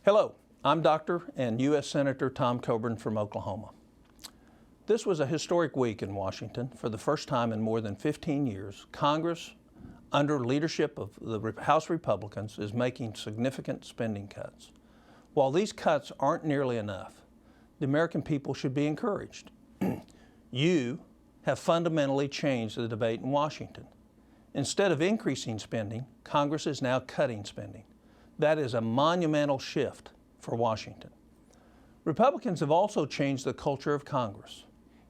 Hello, I'm Dr. and U.S. Senator Tom Coburn from Oklahoma. This was a historic week in Washington. For the first time in more than 15 years, Congress, under leadership of the House Republicans, is making significant spending cuts. While these cuts aren't nearly enough, the American people should be encouraged. You have fundamentally changed the debate in Washington. Instead of increasing spending, Congress is now cutting spending. That is a monumental shift for Washington. Republicans have also changed the culture of Congress.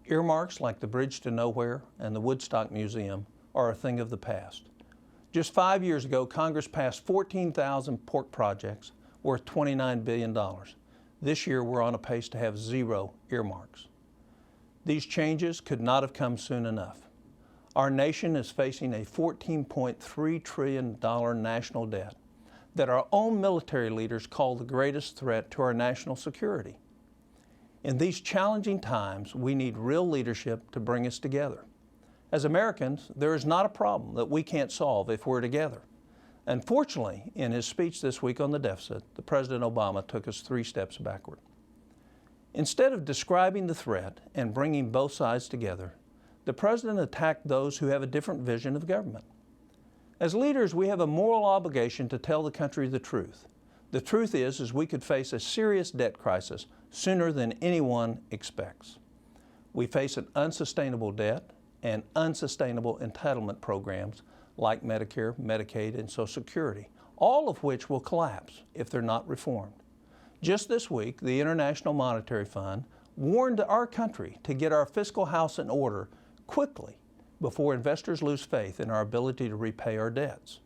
Earmarks like the Bridge to Nowhere and the Woodstock Museum are a thing of the past. Just 5 years ago, Congress passed 14,000 pork projects worth $29 billion. This year, we're on a pace to have 0 earmarks. These changes could not have come soon enough. Our nation is facing a $14.3 trillion national debt that our own military leaders call the greatest threat to our national security. In these challenging times, we need real leadership to bring us together. As Americans, there is not a problem that we can't solve if we're together. Unfortunately, in his speech this week on the deficit, the President Obama took us 3 steps backward. Instead of describing the threat and bringing both sides together, the President attacked those who have a different vision of government. As leaders, we have a moral obligation to tell the country the truth. The truth is we could face a serious debt crisis sooner than anyone expects. We face an unsustainable debt and unsustainable entitlement programs like Medicare, Medicaid, and Social Security, all of which will collapse if they're not reformed. Just this week, the International Monetary Fund warned our country to get our fiscal house in order quickly before investors lose faith in our ability to repay our debts.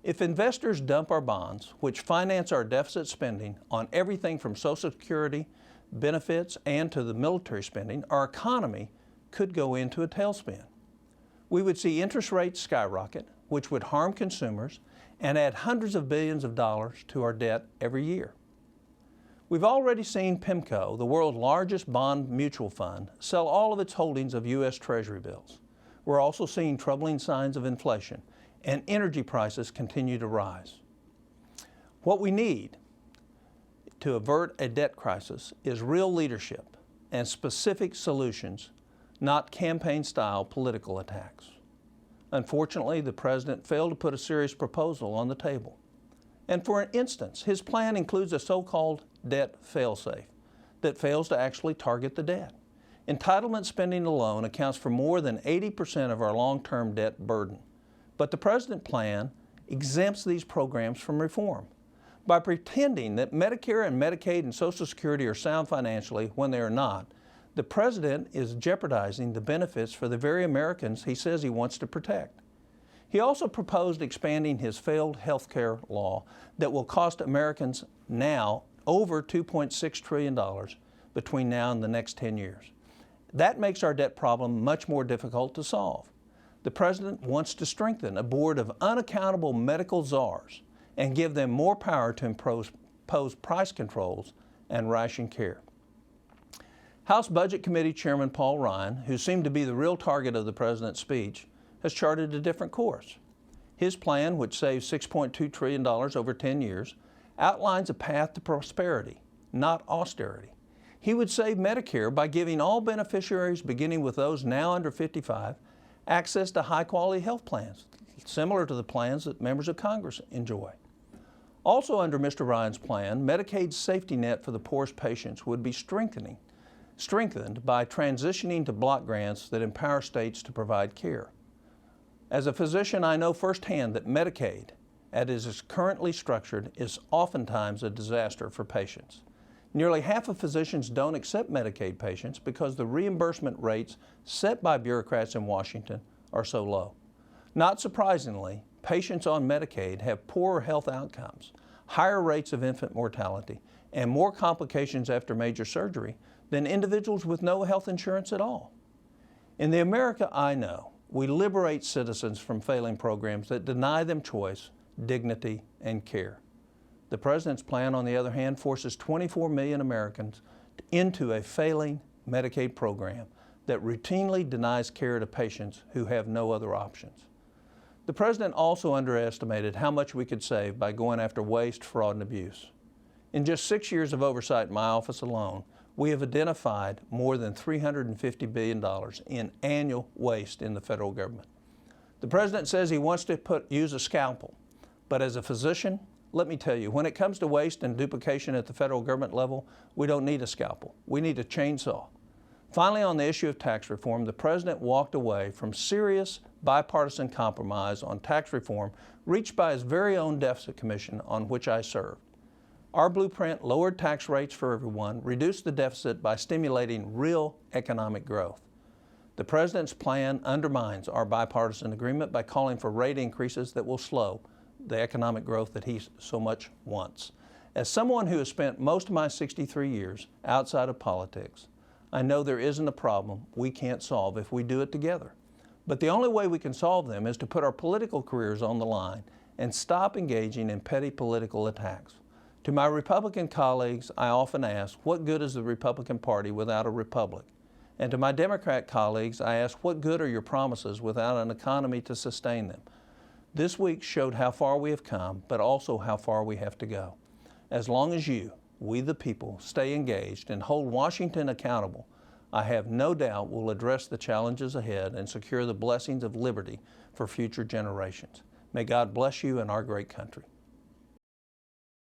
If investors dump our bonds, which finance our deficit spending on everything from Social Security, benefits, and to the military spending, our economy could go into a tailspin. We would see interest rates skyrocket, which would harm consumers and add hundreds of billions of dollars to our debt every year. We've already seen PIMCO, the world's largest bond mutual fund, sell all of its holdings of U.S. Treasury bills. We're also seeing troubling signs of inflation, and energy prices continue to rise. What we need to avert a debt crisis is real leadership and specific solutions, not campaign-style political attacks. Unfortunately, the President failed to put a serious proposal on the table. And for an instance, his plan includes a so-called debt fail-safe that fails to actually target the debt. Entitlement spending alone accounts for more than 80% of our long-term debt burden. But the President's plan exempts these programs from reform. By pretending that Medicare and Medicaid and Social Security are sound financially when they are not, the President is jeopardizing the benefits for the very Americans he says he wants to protect. He also proposed expanding his failed health care law that will cost Americans now over $2.6 trillion between now and the next 10 years. That makes our debt problem much more difficult to solve. The President wants to strengthen a board of unaccountable medical czars and give them more power to impose price controls and ration care. House Budget Committee Chairman Paul Ryan, who seemed to be the real target of the President's speech, has charted a different course. His plan, which saves $6.2 trillion over 10 years, outlines a path to prosperity, not austerity. He would save Medicare by giving all beneficiaries, beginning with those now under 55, access to high-quality health plans, similar to the plans that members of Congress enjoy. Also under Mr. Ryan's plan, Medicaid's safety net for the poorest patients would be strengthened by transitioning to block grants that empower states to provide care. As a physician, I know firsthand that Medicaid, as it is currently structured, is oftentimes a disaster for patients. Nearly half of physicians don't accept Medicaid patients because the reimbursement rates set by bureaucrats in Washington are so low. Not surprisingly, patients on Medicaid have poorer health outcomes, higher rates of infant mortality, and more complications after major surgery than individuals with no health insurance at all. In the America I know, we liberate citizens from failing programs that deny them choice, dignity, and care. The President's plan, on the other hand, forces 24 million Americans into a failing Medicaid program that routinely denies care to patients who have no other options. The President also underestimated how much we could save by going after waste, fraud, and abuse. In just 6 years of oversight in my office alone, we have identified more than $350 billion in annual waste in the federal government. The President says he wants to use a scalpel, but as a physician, let me tell you, when it comes to waste and duplication at the federal government level, we don't need a scalpel. We need a chainsaw. Finally, on the issue of tax reform, the President walked away from serious bipartisan compromise on tax reform reached by his very own Deficit Commission on which I served. Our blueprint lowered tax rates for everyone, reduced the deficit by stimulating real economic growth. The President's plan undermines our bipartisan agreement by calling for rate increases that will slow the economic growth that he so much wants. As someone who has spent most of my 63 years outside of politics, I know there isn't a problem we can't solve if we do it together. But the only way we can solve them is to put our political careers on the line and stop engaging in petty political attacks. To my Republican colleagues, I often ask, what good is the Republican Party without a republic? And to my Democrat colleagues, I ask, what good are your promises without an economy to sustain them? This week showed how far we have come, but also how far we have to go. As long as you, we the people, stay engaged and hold Washington accountable, I have no doubt we'll address the challenges ahead and secure the blessings of liberty for future generations. May God bless you and our great country.